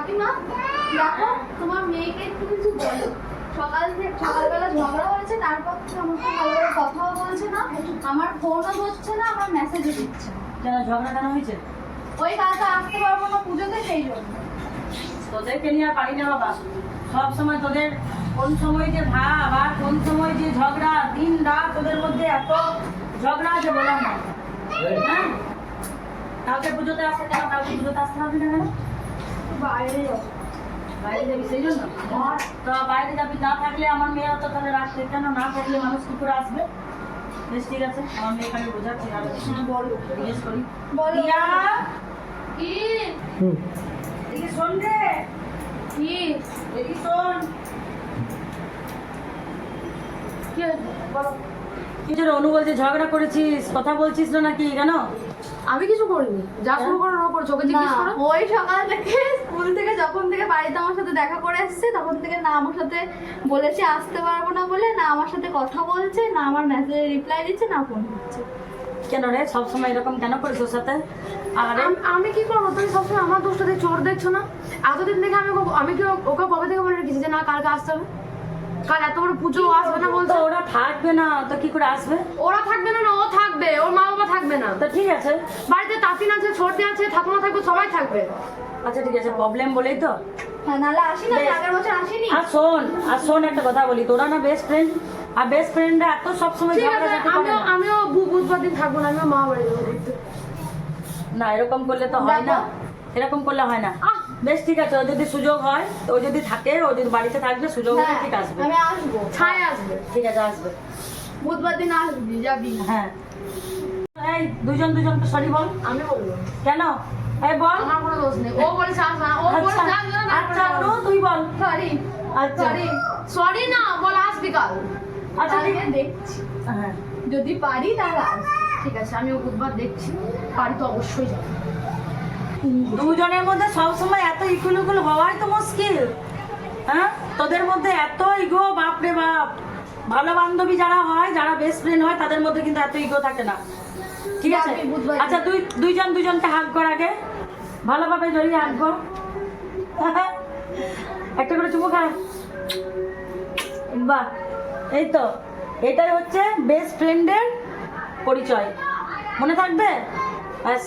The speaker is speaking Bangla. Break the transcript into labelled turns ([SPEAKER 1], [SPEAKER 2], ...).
[SPEAKER 1] কাকিমা দেখো তোমার মেয়েকে একটু কিছু বলো। সকালবেলা ঝগড়া হয়েছে, তারপর থেকে আমার সাথে ভালো করে কথাও বলছে না, আমার ফোনও ধরছে না, আমার মেসেজও দিচ্ছে না।
[SPEAKER 2] কেন ঝগড়া কেন হয়েছে?
[SPEAKER 1] ওই কালকে আসতে পারবো না পুজোতে, সেই জন্য।
[SPEAKER 2] তোদেরকে নিয়ে আর পারি না বাবা। সব সময় তোদের কোন সময় যে ভাব আর কোন সময় যে ঝগড়া, দিন রাত তোদের মধ্যে এত ঝগড়া আছে বললাম না। হ্যাঁ, কালকে পুজোতে আসতে কেন? কালকে পুজোতে আসতে হবে না কেন?
[SPEAKER 1] বাইরে যাবো।
[SPEAKER 2] বাইরে যাবি সেই জন্য? তো বাইরে যাবি, না থাকলে আমার মেয়ে তো তাহলে রাখছে কেন? না থাকলে মানুষ কি করে আসবে? বেশ ঠিক আছে, আমার মেয়েকে আমি বোঝাচ্ছি।
[SPEAKER 1] বলো,
[SPEAKER 2] জিজ্ঞেস করি।
[SPEAKER 1] বলো।
[SPEAKER 2] রিয়া,
[SPEAKER 1] কি
[SPEAKER 2] এদিকে শোন রে,
[SPEAKER 1] কি
[SPEAKER 2] এদিকে শোন।
[SPEAKER 1] কি হয়েছে? বলো।
[SPEAKER 2] কিছু অনু বলছে ঝগড়া করেছিস, কথা বলছিস না নাকি? কেন?
[SPEAKER 3] আমি কিছু করিনি, যা শুরু করার ওপর চোখে জিজ্ঞেস করো।
[SPEAKER 1] ওই সকাল থেকে স্কুল থেকে যখন থেকে বাড়িতে আমার সাথে দেখা করে এসছে, তখন থেকে না আমার সাথে বলেছে আসতে পারবো না বলে, না আমার সাথে কথা বলছে, না আমার মেসেজে রিপ্লাই দিচ্ছে, না ফোন করছে।
[SPEAKER 2] কেন রে সবসময় এরকম কেন করিস ওর সাথে? আরে
[SPEAKER 3] আমি কি করবো? তুমি সবসময় আমার দোষটা দিয়ে চোর দেখছো না? এতদিন থেকে আমি কি ওকে কবে থেকে বলে রেখেছি যে না কালকে আসতে হবে, কাল এত বড় পুজো আসবে না বলতো?
[SPEAKER 2] তো ওরা থাকবে না তো কি করে আসবে?
[SPEAKER 3] ওরা থাকবে না, ও থাকবে, ওর মা বাবা থাকবে না।
[SPEAKER 2] তো ঠিক আছে,
[SPEAKER 3] বাড়িতে তাতিন আছে, ছোটদি আছে, ঠাকুমা থাকবে, সবাই থাকবে।
[SPEAKER 2] আচ্ছা ঠিক আছে, প্রবলেম বলেই তো।
[SPEAKER 1] হ্যাঁ, নাহলে আসি না,
[SPEAKER 2] বেশ।
[SPEAKER 1] আগের বছর আসিনি।
[SPEAKER 2] আর শোন একটা কথা বলি, তোরা না বেস্ট ফ্রেন্ড, আর বেস্ট ফ্রেন্ডরা এত সবসময়
[SPEAKER 3] ঠিক আছে,
[SPEAKER 2] ঝগড়াঝাটি করে না।
[SPEAKER 3] আমিও বুধবার দিন থাকবো না, আমিও মা বাড়ি যাবো ঘুরতে।
[SPEAKER 2] না এরকম করলে তো হয় না, এরকম করলে হয় না।
[SPEAKER 3] আহ!
[SPEAKER 2] বেশ ঠিক আছে, ও যদি সুযোগ হয়, ও যদি থাকে, ও যদি বাড়িতে থাকবে, সুযোগ হলে
[SPEAKER 1] হ্যাঁ,
[SPEAKER 2] ঠিক আসবে।
[SPEAKER 1] আমি আসবো,
[SPEAKER 3] ছায় আসবে।
[SPEAKER 2] ঠিক আছে আসবে।
[SPEAKER 1] বুধবার দিন আসবি, যাবি।
[SPEAKER 2] হ্যাঁ, এই দুজনকে সরি বল।
[SPEAKER 3] আমি বলবো,
[SPEAKER 2] কেন? এই বল।
[SPEAKER 3] আমার কোনো দোষ নেই, ও বলেছে আসবে না, ও বলেছে আসবে না,
[SPEAKER 2] আচ্ছা অনু, তুই বল।
[SPEAKER 1] সরি,
[SPEAKER 2] আচ্ছা
[SPEAKER 1] সরি।
[SPEAKER 3] সরি না, বল আসবি কাল।
[SPEAKER 2] আচ্ছা ঠিক
[SPEAKER 1] কালকে দেখছি,
[SPEAKER 2] হ্যাঁ,
[SPEAKER 1] যদি পারি তাহলে আসবো।
[SPEAKER 3] ঠিক আছে, আমিও বুধবার দেখছি, পারি তো অবশ্যই যাবো।
[SPEAKER 2] দুজনের মধ্যে সবসময় এত ইকুল হওয়াই তো মুশকিল। হ্যাঁ, তোদের মধ্যে এত ইগো, বাপরে বাপ। ভালো বান্ধবী যারা হয়, যারা বেস্ট ফ্রেন্ড হয়, তাদের মধ্যে কিন্তু এত ইগো থাকে না। ঠিক আছে,
[SPEAKER 1] যাবি বুধবার।
[SPEAKER 2] আচ্ছা দুজনকে হাগ কর আগে, ভালোভাবে জড়িয়ে হাগ কর। একটা করে চুমু খা। বাহ, এই তো, এটাই হচ্ছে বেস্ট ফ্রেন্ডের পরিচয়। মনে থাকবে? ব্যাস।